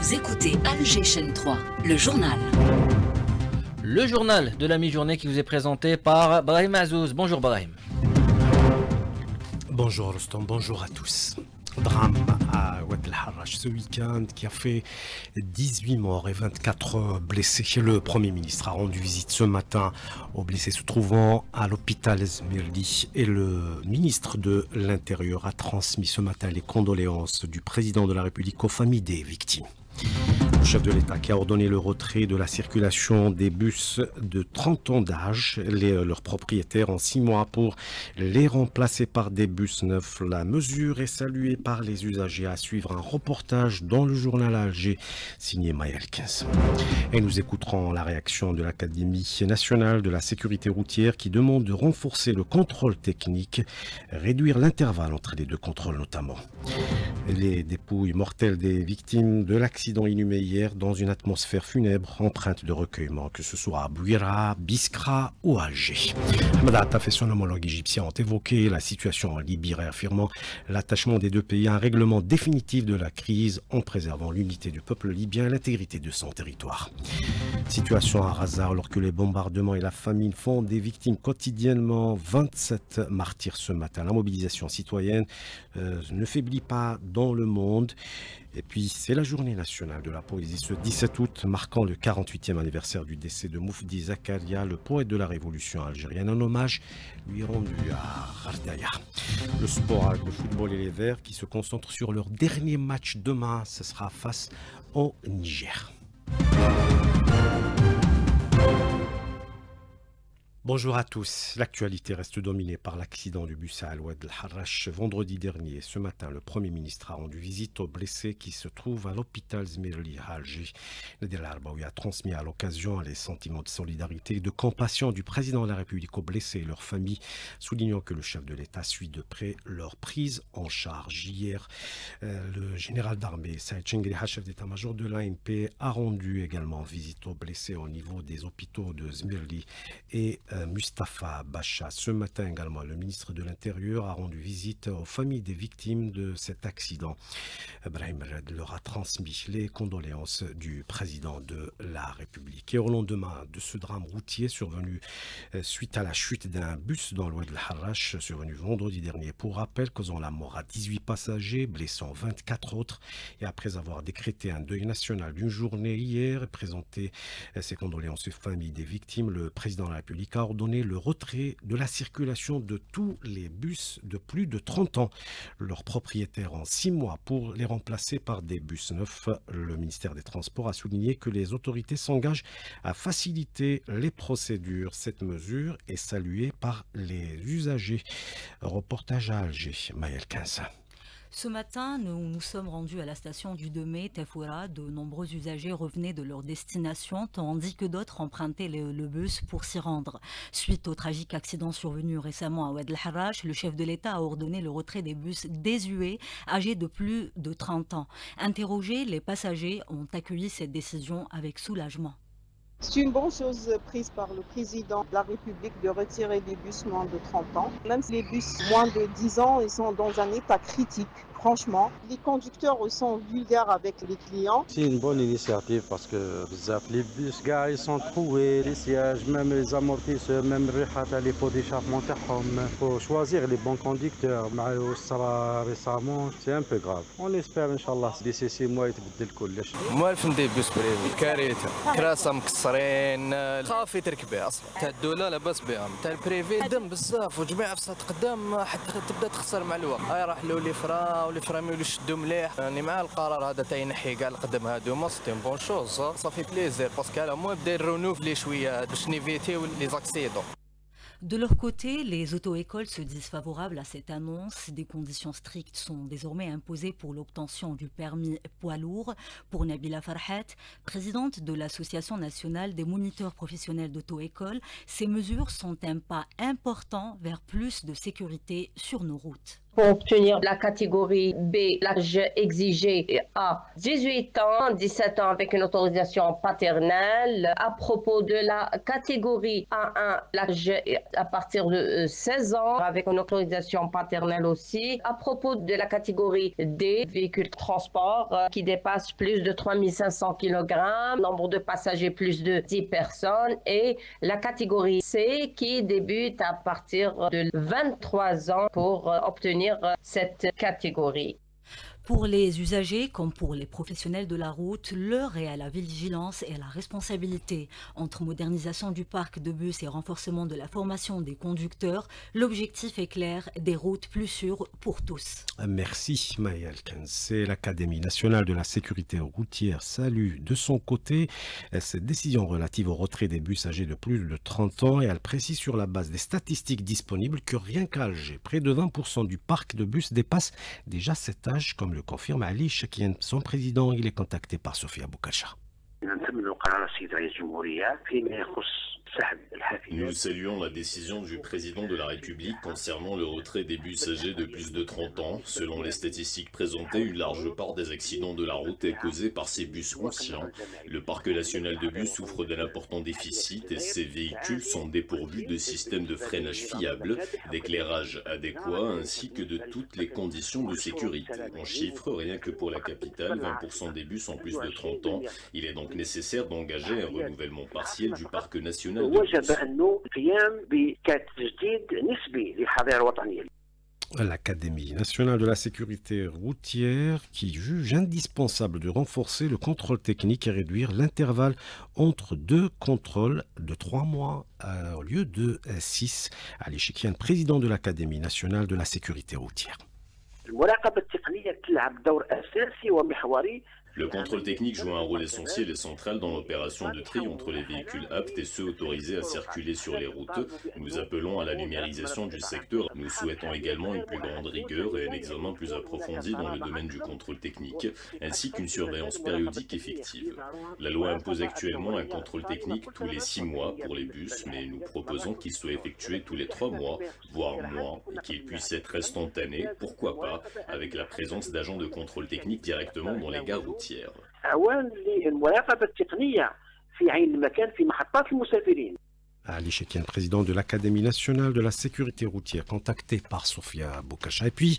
Vous écoutez Alger Chaîne 3, le journal. Le journal de la mi-journée qui vous est présenté par Brahim Azouz. Bonjour Brahim. Bonjour Rostam, bonjour à tous. Drame à Oued El Harrach ce week-end qui a fait 18 morts et 24 blessés. Le Premier ministre a rendu visite ce matin aux blessés se trouvant à l'hôpital Esmirli et le ministre de l'Intérieur a transmis ce matin les condoléances du président de la République aux familles des victimes. Le chef de l'État qui a ordonné le retrait de la circulation des bus de 30 ans d'âge, leurs propriétaires en 6 mois pour les remplacer par des bus neufs. La mesure est saluée par les usagers. À suivre un reportage dans le journal Alger signé Maël 15. Et nous écouterons la réaction de l'Académie nationale de la sécurité routière qui demande de renforcer le contrôle technique, réduire l'intervalle entre les deux contrôles notamment. Les dépouilles mortelles des victimes de l'accident inhumé hier dans une atmosphère funèbre empreinte de recueillement, que ce soit à Bouira, Biskra ou Alger. Ahmed Attaf et son homologue égyptien ont évoqué la situation en Libye, réaffirmant l'attachement des deux pays à un règlement définitif de la crise en préservant l'unité du peuple libyen et l'intégrité de son territoire. Situation à Gaza alors que les bombardements et la famine font des victimes quotidiennement. 27 martyrs ce matin. La mobilisation citoyenne ne faiblit pas dans le monde. Et puis c'est la journée nationale de la poésie ce 17 août, marquant le 48e anniversaire du décès de Moufdi Zakaria, le poète de la révolution algérienne. Un hommage lui est rendu à Ghardaya. Le sport avec le football et les Verts qui se concentrent sur leur dernier match demain. Ce sera face au Niger. Bonjour à tous. L'actualité reste dominée par l'accident du bus à Oued El Harrach vendredi dernier. Ce matin, le Premier ministre a rendu visite aux blessés qui se trouvent à l'hôpital Esmirli à Alger. Nadir El-Arbaoui a transmis à l'occasion les sentiments de solidarité et de compassion du président de la République aux blessés et leurs familles, soulignant que le chef de l'État suit de près leur prise en charge. Hier, le général d'armée Saïd Chengriha, chef d'état-major de l'ANP, a rendu également visite aux blessés au niveau des hôpitaux de Esmirli et Mustapha Bacha. Ce matin également, le ministre de l'Intérieur a rendu visite aux familles des victimes de cet accident. Brahim Red leur a transmis les condoléances du président de la République. Et au lendemain de ce drame routier survenu suite à la chute d'un bus dans l'Oued El Harrach, survenu vendredi dernier, pour rappel, causant la mort à 18 passagers, blessant 24 autres, et après avoir décrété un deuil national d'une journée hier et présenté ses condoléances aux familles des victimes, le président de la République a ordonné le retrait de la circulation de tous les bus de plus de 30 ans. Leurs propriétaires en 6 mois pour les remplacer par des bus neufs. Le ministère des Transports a souligné que les autorités s'engagent à faciliter les procédures. Cette mesure est saluée par les usagers. Reportage à Alger, Maël 15. Ce matin, nous nous sommes rendus à la station du Demé, Tefoura. De nombreux usagers revenaient de leur destination, tandis que d'autres empruntaient le bus pour s'y rendre. Suite au tragique accident survenu récemment à Oued El Harrach, le chef de l'État a ordonné le retrait des bus désuets, âgés de plus de 30 ans. Interrogés, les passagers ont accueilli cette décision avec soulagement. C'est une bonne chose prise par le président de la République de retirer des bus moins de 30 ans. Même si les bus moins de 10 ans, ils sont dans un état critique. Franchement, les conducteurs sont vulgaires avec les clients. C'est une bonne initiative parce que les bus, gars, ils sont troués, les sièges, même les amortisseurs, même les pots d'échappement. Il faut choisir les bons conducteurs. Récemment, c'est un peu grave. On espère, Inch'Allah, d'ici 6 mois, il va être كلش. موالف ندير بوس بريفي كارثه كراسه مكسرين خافي تركبي اصلا تاع الدوله لاباس بهم تاع البريفي قدام بزاف وجميع في قدام حتى تبدا تخسر مع الوقت راح له لي فرا ولي فرا ما يوليش يشدوا مليح راني مع القرار هذا تاع ينحي كاع القدام هادوما سيتي بون شوز صافي بليزير باسكو على مو بدا يرونوفلي شويه باش نيفيتيو لي زاكسيدون. De leur côté, les auto-écoles se disent favorables à cette annonce. Des conditions strictes sont désormais imposées pour l'obtention du permis poids lourd. Pour Nabila Farhat, présidente de l'Association nationale des moniteurs professionnels d'auto-école, ces mesures sont un pas important vers plus de sécurité sur nos routes. Pour obtenir la catégorie B, l'âge exigé est à 18 ans, 17 ans avec une autorisation paternelle. À propos de la catégorie A1, l'âge est à partir de 16 ans avec une autorisation paternelle aussi. À propos de la catégorie D, véhicule de transport qui dépasse plus de 3500 kg, nombre de passagers plus de 10 personnes. Et la catégorie C qui débute à partir de 23 ans pour obtenir cette catégorie. Pour les usagers comme pour les professionnels de la route, l'heure est à la vigilance et à la responsabilité. Entre modernisation du parc de bus et renforcement de la formation des conducteurs, l'objectif est clair, des routes plus sûres pour tous. Merci Maël C'est l'Académie nationale de la sécurité routière salue de son côté cette décision relative au retrait des bus âgés de plus de 30 ans et elle précise sur la base des statistiques disponibles que rien qu'à Alger, près de 20% du parc de bus dépasse déjà cet âge, comme le confirme Ali Chakien, son président. Il est contacté par Sofia Boukacha. Nous saluons la décision du président de la République concernant le retrait des bus âgés de plus de 30 ans. Selon les statistiques présentées, une large part des accidents de la route est causée par ces bus anciens. Le parc national de bus souffre d'un important déficit et ces véhicules sont dépourvus de systèmes de freinage fiables, d'éclairage adéquat ainsi que de toutes les conditions de sécurité. En chiffre, rien que pour la capitale, 20% des bus ont plus de 30 ans. Il est donc nécessaire d'engager un renouvellement partiel du parc national. L'Académie nationale de la sécurité routière qui juge indispensable de renforcer le contrôle technique et réduire l'intervalle entre deux contrôles de 3 mois au lieu de 6. Ali Chikyan, président de l'Académie nationale de la sécurité routière. Le contrôle technique joue un rôle essentiel et central dans l'opération de tri entre les véhicules aptes et ceux autorisés à circuler sur les routes. Nous appelons à la numérisation du secteur. Nous souhaitons également une plus grande rigueur et un examen plus approfondi dans le domaine du contrôle technique, ainsi qu'une surveillance périodique effective. La loi impose actuellement un contrôle technique tous les 6 mois pour les bus, mais nous proposons qu'il soit effectué tous les 3 mois, voire moins, et qu'il puisse être instantané, pourquoi pas, avec la présence d'agents de contrôle technique directement dans les gares routières. Ali Chekien, président de l'Académie nationale de la sécurité routière, contacté par Sofia Boukacha. Et puis,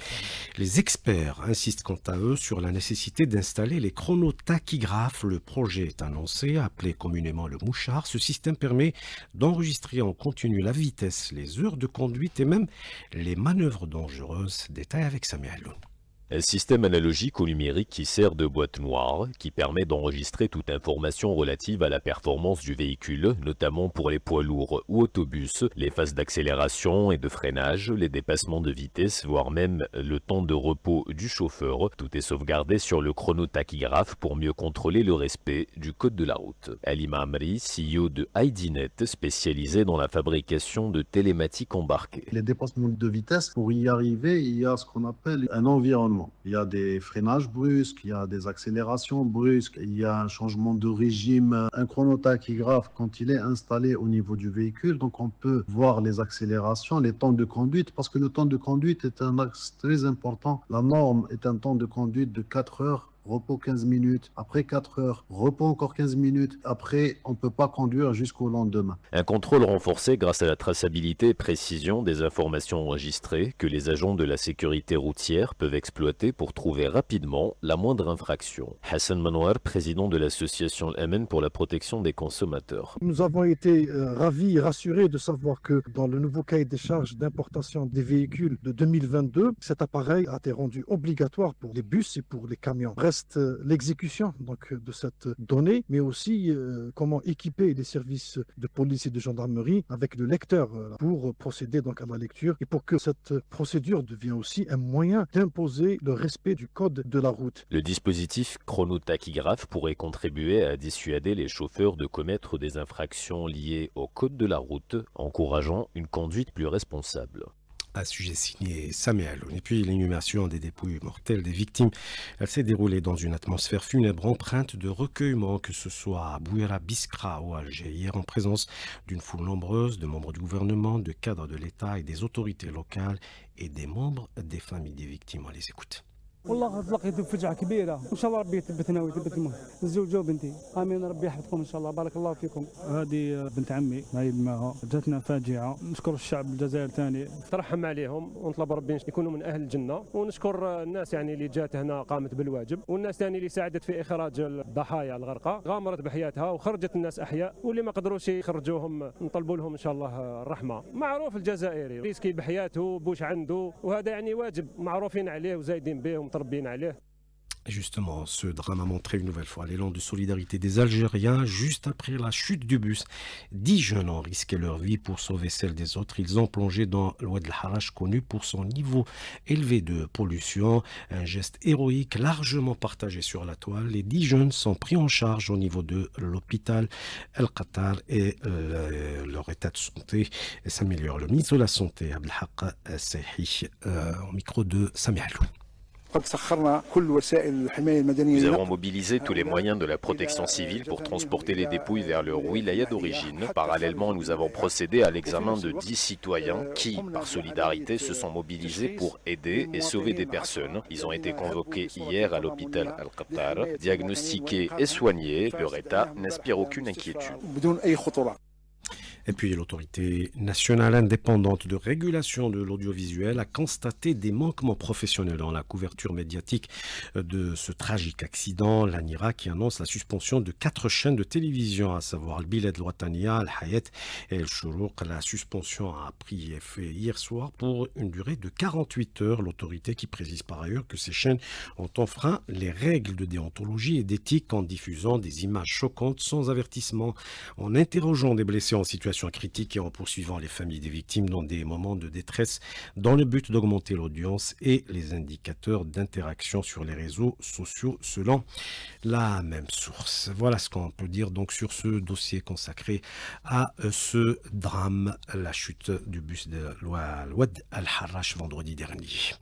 les experts insistent quant à eux sur la nécessité d'installer les chronotachygraphes. Le projet est annoncé, appelé communément le mouchard. Ce système permet d'enregistrer en continu la vitesse, les heures de conduite et même les manœuvres dangereuses. Détail avec Samia Alloun. Un système analogique au numérique qui sert de boîte noire, qui permet d'enregistrer toute information relative à la performance du véhicule, notamment pour les poids lourds ou autobus, les phases d'accélération et de freinage, les dépassements de vitesse, voire même le temps de repos du chauffeur. Tout est sauvegardé sur le chronotachygraphe pour mieux contrôler le respect du code de la route. Halima Amri, CEO de IDNet, spécialisé dans la fabrication de télématiques embarquées. Les dépassements de vitesse, pour y arriver, il y a ce qu'on appelle un environnement. Il y a des freinages brusques, il y a des accélérations brusques, il y a un changement de régime. Un chronotachygraphe, quand il est installé au niveau du véhicule, donc on peut voir les accélérations, les temps de conduite, parce que le temps de conduite est un axe très important. La norme est un temps de conduite de 4 heures. Repos 15 minutes, après 4 heures, repos encore 15 minutes, après on ne peut pas conduire jusqu'au lendemain. Un contrôle renforcé grâce à la traçabilité et précision des informations enregistrées que les agents de la sécurité routière peuvent exploiter pour trouver rapidement la moindre infraction. Hassan Manouar, président de l'association Al-Amen pour la protection des consommateurs. Nous avons été ravis et rassurés de savoir que dans le nouveau cahier des charges d'importation des véhicules de 2022, cet appareil a été rendu obligatoire pour les bus et pour les camions. L'exécution donc de cette donnée, mais aussi comment équiper les services de police et de gendarmerie avec le lecteur pour procéder donc à la lecture et pour que cette procédure devienne aussi un moyen d'imposer le respect du code de la route. Le dispositif chronotachygraphe pourrait contribuer à dissuader les chauffeurs de commettre des infractions liées au code de la route, encourageant une conduite plus responsable. Un sujet signé Samuel. Et puis l'inhumation des dépouilles mortelles des victimes, elle s'est déroulée dans une atmosphère funèbre empreinte de recueillement, que ce soit à Bouira, Biskra ou Alger, hier en présence d'une foule nombreuse de membres du gouvernement, de cadres de l'État et des autorités locales et des membres des familles des victimes. On les écoute. والله تلقيت بفجعه كبيره وان شاء الله ربي يثبتنا ويثبت الموت الزوجه وبنتي امين ربي يحفظكم ان شاء الله بارك الله فيكم هذه بنت عمي نايل معها جاتنا فاجعه نشكر الشعب الجزائر ثاني ترحم عليهم ونطلب ربي يكونوا من اهل الجنه ونشكر الناس يعني اللي جات هنا قامت بالواجب والناس ثاني اللي ساعدت في اخراج الضحايا الغرقى غامرت بحياتها وخرجت الناس احياء واللي ما قدروش يخرجوهم نطلبوا لهم ان شاء الله الرحمه معروف الجزائري ريسكي بحياته بوش عنده وهذا يعني واجب معروفين عليه وزايدين به Justement, ce drame a montré une nouvelle fois l'élan de solidarité des Algériens. Juste après la chute du bus, 10 jeunes ont risqué leur vie pour sauver celle des autres. Ils ont plongé dans l'Oued el-Harrach, connu pour son niveau élevé de pollution. Un geste héroïque largement partagé sur la toile. Les 10 jeunes sont pris en charge au niveau de l'hôpital El-Qatar et leur état de santé s'améliore. Le ministre de la Santé, Abdelhak Seyhi, au micro de Sami Alou. Nous avons mobilisé tous les moyens de la protection civile pour transporter les dépouilles vers leur wilaya d'origine. Parallèlement, nous avons procédé à l'examen de 10 citoyens qui, par solidarité, se sont mobilisés pour aider et sauver des personnes. Ils ont été convoqués hier à l'hôpital Al-Qatar, diagnostiqués et soignés. Leur état n'inspire aucune inquiétude. Et puis l'autorité nationale indépendante de régulation de l'audiovisuel a constaté des manquements professionnels dans la couverture médiatique de ce tragique accident. L'ANIRA qui annonce la suspension de 4 chaînes de télévision, à savoir le Bilad Al-Watania, Al-Hayat et El Chourouk. La suspension a pris effet hier soir pour une durée de 48 heures. L'autorité qui précise par ailleurs que ces chaînes ont enfreint les règles de déontologie et d'éthique en diffusant des images choquantes sans avertissement, en interrogeant des blessés en situation critique et en poursuivant les familles des victimes dans des moments de détresse dans le but d'augmenter l'audience et les indicateurs d'interaction sur les réseaux sociaux selon la même source. Voilà ce qu'on peut dire donc sur ce dossier consacré à ce drame, la chute du bus de l'Oued el-Harrach vendredi dernier.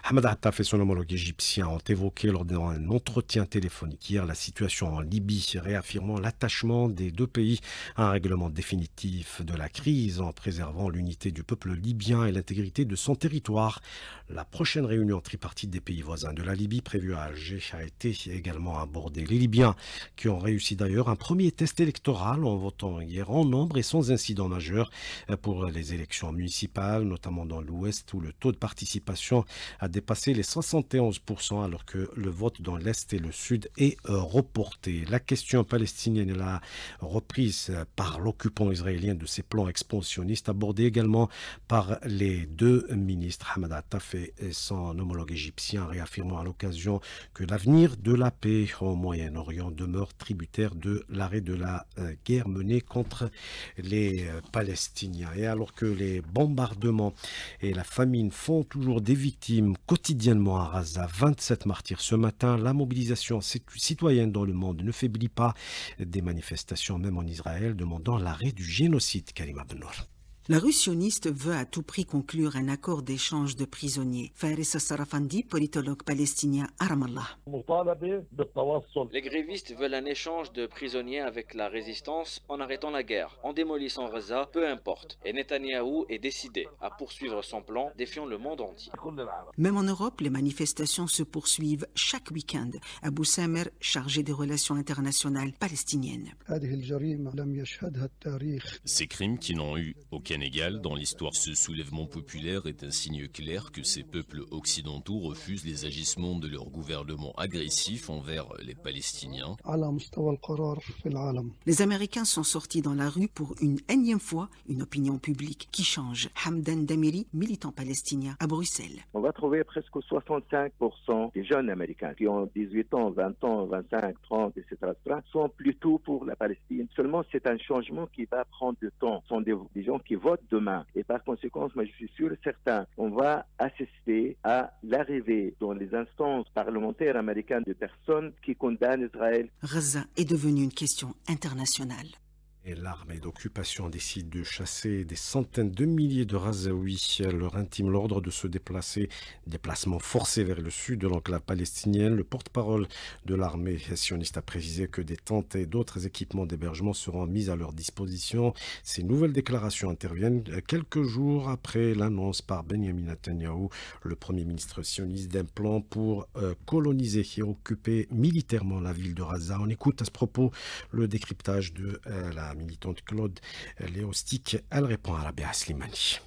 Hamad Attaf et son homologue égyptien ont évoqué lors d'un entretien téléphonique hier la situation en Libye, réaffirmant l'attachement des deux pays à un règlement définitif de la crise en préservant l'unité du peuple libyen et l'intégrité de son territoire. La prochaine réunion tripartite des pays voisins de la Libye prévue à Alger a été également abordée. Les Libyens qui ont réussi d'ailleurs un premier test électoral en votant hier en nombre et sans incident majeur pour les élections municipales, notamment dans l'Ouest où le taux de participation a dépassé les 71% alors que le vote dans l'Est et le Sud est reporté. La question palestinienne est la reprise par l'occupant israélien de ses plans expansionnistes, abordés également par les deux ministres, Hamad Attaf et son homologue égyptien, réaffirmant à l'occasion que l'avenir de la paix au Moyen-Orient demeure tributaire de l'arrêt de la guerre menée contre les Palestiniens. Et alors que les bombardements et la famine font toujours des victimes quotidiennement à Gaza, 27 martyrs ce matin, la mobilisation citoyenne dans le monde ne faiblit pas. Des manifestations même en Israël demandant l'arrêt du génocide. Karima Benour. La Russie sioniste veut à tout prix conclure un accord d'échange de prisonniers. Faris Sarafandi, politologue palestinien à Ramallah. Les grévistes veulent un échange de prisonniers avec la résistance en arrêtant la guerre, en démolissant Gaza, peu importe. Et Netanyahou est décidé à poursuivre son plan, défiant le monde entier. Même en Europe, les manifestations se poursuivent chaque week-end. Abou Samer, chargé des relations internationales palestiniennes. Ces crimes qui n'ont eu aucun égal dans l'histoire, ce soulèvement populaire est un signe clair que ces peuples occidentaux refusent les agissements de leur gouvernement agressif envers les Palestiniens. Les Américains sont sortis dans la rue pour une énième fois une opinion publique qui change. Hamdan Damiri, militant palestinien à Bruxelles. On va trouver presque 65% des jeunes Américains qui ont 18 ans, 20 ans, 25, 30, etc. sont plutôt pour la Palestine. Seulement, c'est un changement qui va prendre du temps. Ce sont des gens qui votent demain. Et par conséquent, moi, je suis sûr et certain, on va assister à l'arrivée dans les instances parlementaires américaines de personnes qui condamnent Israël. Gaza est devenue une question internationale. Et l'armée d'occupation décide de chasser des centaines de milliers de Razaouis. Leur intime l'ordre de se déplacer. Déplacement forcé vers le sud de l'enclave palestinienne. Le porte-parole de l'armée sioniste a précisé que des tentes et d'autres équipements d'hébergement seront mis à leur disposition. Ces nouvelles déclarations interviennent quelques jours après l'annonce par Benjamin Netanyahou, le premier ministre sioniste, d'un plan pour coloniser et occuper militairement la ville de Gaza. On écoute à ce propos le décryptage de la militante Claude Léostic. Elle répond à Rabia Slimani.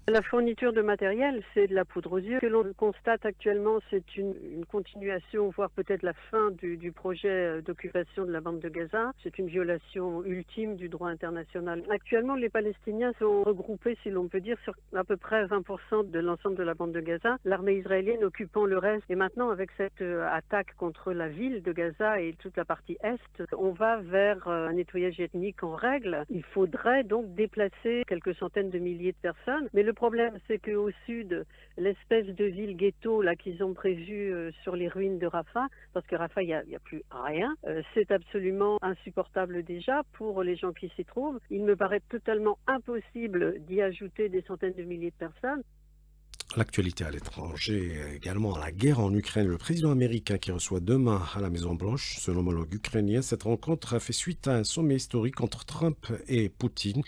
La fourniture de matériel, c'est de la poudre aux yeux. Ce que l'on constate actuellement, c'est une continuation, voire peut-être la fin du projet d'occupation de la bande de Gaza. C'est une violation ultime du droit international. Actuellement, les Palestiniens sont regroupés, si l'on peut dire, sur à peu près 20% de l'ensemble de la bande de Gaza. L'armée israélienne occupant le reste. Et maintenant, avec cette attaque contre la ville de Gaza et toute la partie est, on va vers un nettoyage ethnique en règle. Il faudrait donc déplacer quelques centaines de milliers de personnes. Mais le problème, c'est qu'au sud, l'espèce de ville ghetto là qu'ils ont prévu sur les ruines de Rafah, parce que Rafah, il n'y a plus rien, c'est absolument insupportable déjà pour les gens qui s'y trouvent. Il me paraît totalement impossible d'y ajouter des centaines de milliers de personnes. L'actualité à l'étranger, également la guerre en Ukraine. Le président américain qui reçoit demain à la Maison-Blanche son homologue ukrainien. Cette rencontre a fait suite à un sommet historique entre Trump et Poutine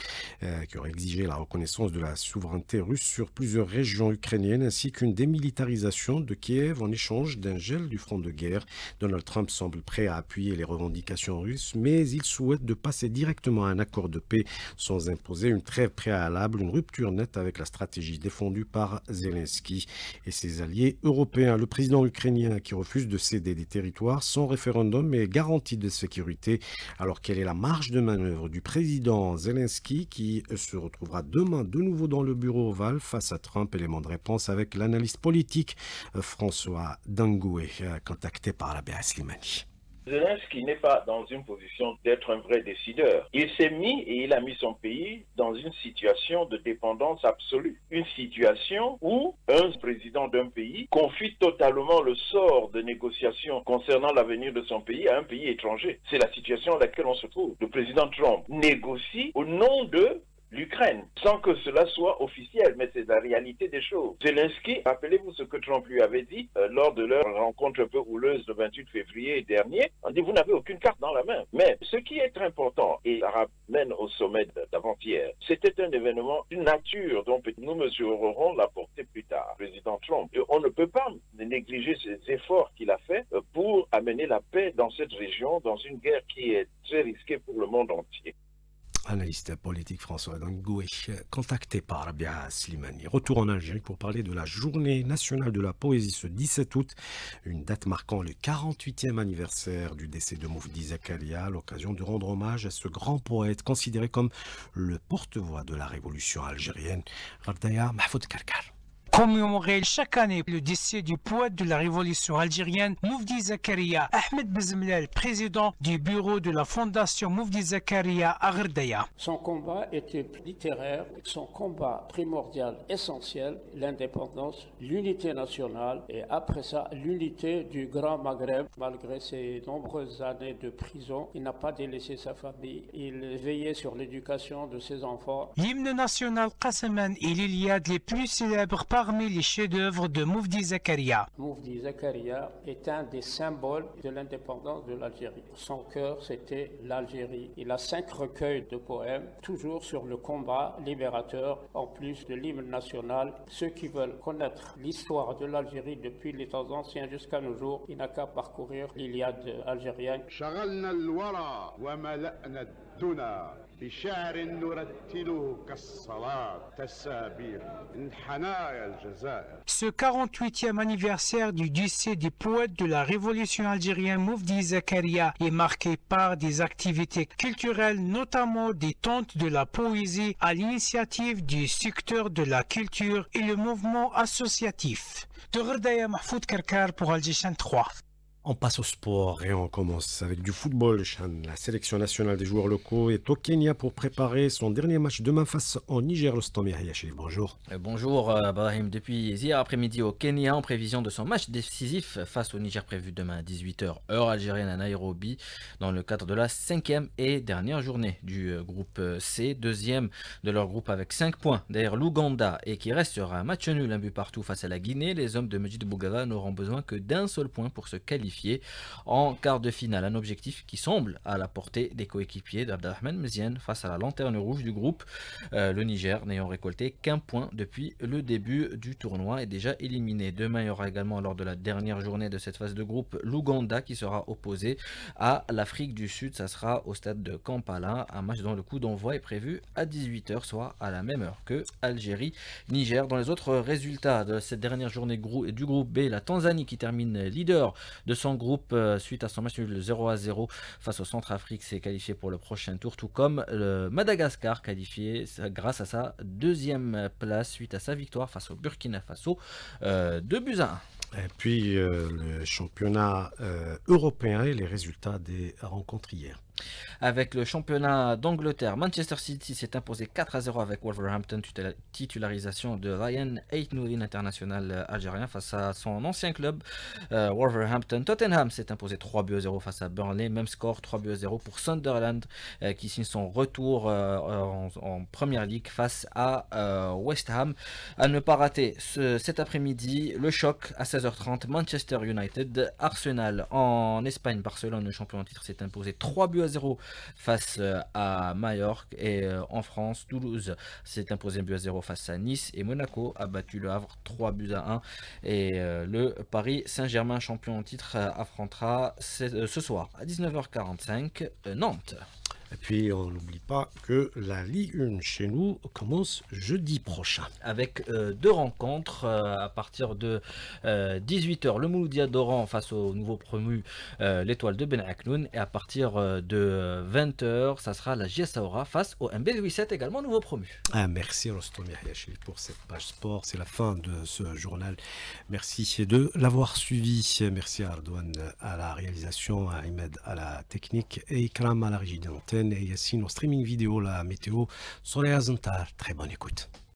qui aurait exigé la reconnaissance de la souveraineté russe sur plusieurs régions ukrainiennes ainsi qu'une démilitarisation de Kiev en échange d'un gel du front de guerre. Donald Trump semble prêt à appuyer les revendications russes, mais il souhaite de passer directement à un accord de paix sans imposer une trêve préalable, une rupture nette avec la stratégie défendue par Zelensky et ses alliés européens. Le président ukrainien qui refuse de céder des territoires sans référendum et garantie de sécurité. Alors quelle est la marge de manœuvre du président Zelensky qui se retrouvera demain de nouveau dans le bureau ovale face à Trump? Élément de réponse avec l'analyste politique François Dangoué, contacté par la Béa Slimani. Zelensky n'est pas dans une position d'être un vrai décideur. Il s'est mis et il a mis son pays dans une situation de dépendance absolue. Une situation où un président d'un pays confie totalement le sort de négociations concernant l'avenir de son pays à un pays étranger. C'est la situation à laquelle on se trouve. Le président Trump négocie au nom de l'Ukraine, sans que cela soit officiel, mais c'est la réalité des choses. Zelensky, rappelez-vous ce que Trump lui avait dit lors de leur rencontre un peu houleuse le 28 février dernier, on dit vous n'avez aucune carte dans la main. Mais ce qui est très important, et ça ramène au sommet d'avant-hier, c'était un événement d'une nature dont nous mesurerons la portée plus tard. Président Trump, et on ne peut pas négliger ces efforts qu'il a fait pour amener la paix dans cette région, dans une guerre qui est très risquée pour le monde entier. Analyste politique François Dangoué, contacté par Rabia Slimani. Retour en Algérie pour parler de la journée nationale de la poésie ce 17 août, une date marquant le 48e anniversaire du décès de Moufdi Zakaria, l'occasion de rendre hommage à ce grand poète considéré comme le porte-voix de la révolution algérienne. Ghardaya Mahfoud Karkar. Commémorer chaque année le décès du poète de la révolution algérienne Moufdi Zakaria. Ahmed Bezmlel, président du bureau de la fondation Moufdi Zakaria à Ghardaya. Son combat était littéraire, son combat primordial, essentiel, l'indépendance, l'unité nationale et après ça l'unité du Grand Maghreb. Malgré ses nombreuses années de prison, il n'a pas délaissé sa famille, il veillait sur l'éducation de ses enfants. L'hymne national Qasaman est l'Iliade les plus célèbres parmi les chefs-d'œuvre de Moufdi Zakaria. Moufdi Zakaria est un des symboles de l'indépendance de l'Algérie. Son cœur, c'était l'Algérie. Il a 5 recueils de poèmes, toujours sur le combat libérateur, en plus de l'hymne national. Ceux qui veulent connaître l'histoire de l'Algérie depuis les temps anciens jusqu'à nos jours, il n'a qu'à parcourir l'Iliade algérienne. Ce 48e anniversaire du décès du poète de la révolution algérienne Moufdi Zakaria est marqué par des activités culturelles, notamment des tentes de la poésie à l'initiative du secteur de la culture et le mouvement associatif. De Ghardaya Mahfoud Karkar pour Al Jishan 3. On passe au sport et on commence avec du football. La sélection nationale des joueurs locaux est au Kenya pour préparer son dernier match demain face au Niger. Bonjour. Bonjour Brahim. Depuis hier après-midi au Kenya en prévision de son match décisif face au Niger prévu demain à 18h heure algérienne à Nairobi dans le cadre de la 5e et dernière journée du groupe C, deuxième de leur groupe avec 5 points derrière l'Ouganda et qui reste sur un match nul, un but partout face à la Guinée. Les hommes de Mejid Bougara n'auront besoin que d'un seul point pour se qualifier en quart de finale, un objectif qui semble à la portée des coéquipiers d'Abdelrahman Meziane face à la lanterne rouge du groupe, le Niger n'ayant récolté qu'un point depuis le début du tournoi et déjà éliminé. Demain il y aura également lors de la dernière journée de cette phase de groupe l'Ouganda qui sera opposé à l'Afrique du Sud, ça sera au stade de Kampala, un match dont le coup d'envoi est prévu à 18h, soit à la même heure que Algérie-Niger. Dans les autres résultats de cette dernière journée du groupe B, la Tanzanie qui termine leader de son groupe suite à son match nul 0-0 face au Centrafrique s'est qualifié pour le prochain tour, tout comme le Madagascar qualifié grâce à sa deuxième place suite à sa victoire face au Burkina Faso 2-1. Et puis le championnat européen et les résultats des rencontres hier. Avec le championnat d'Angleterre, Manchester City s'est imposé 4-0 avec Wolverhampton, titularisation de Ryan Aït-Nouri, international algérien, face à son ancien club Wolverhampton. Tottenham s'est imposé 3-0 face à Burnley, même score 3-0 pour Sunderland qui signe son retour en Première Ligue face à West Ham. À ne pas rater cet après-midi, le choc à 16h30, Manchester United, Arsenal en Espagne. Barcelone, le champion en titre, s'est imposé 3-0 face à Majorque et en France, Toulouse s'est imposé 1-0 face à Nice et Monaco a battu le Havre 3-1 et le Paris Saint-Germain, champion en titre, affrontera ce soir à 19h45 Nantes. Et puis on n'oublie pas que la Ligue 1 chez nous commence jeudi prochain. Avec deux rencontres à partir de 18h, le Mouloudia d'Oran face au nouveau promu l'Étoile de Ben Aknoun, et à partir de 20h, ça sera la JS Saoura face au MB 87, également nouveau promu. Merci Rostom Yahyachi pour cette page sport, c'est la fin de ce journal. Merci de l'avoir suivi. Merci à Ardouane à la réalisation, à Ahmed à la technique et Ikram à la régie d'antenne. Et Yassine au streaming vidéo, la météo sur les Azantar. Très bonne écoute.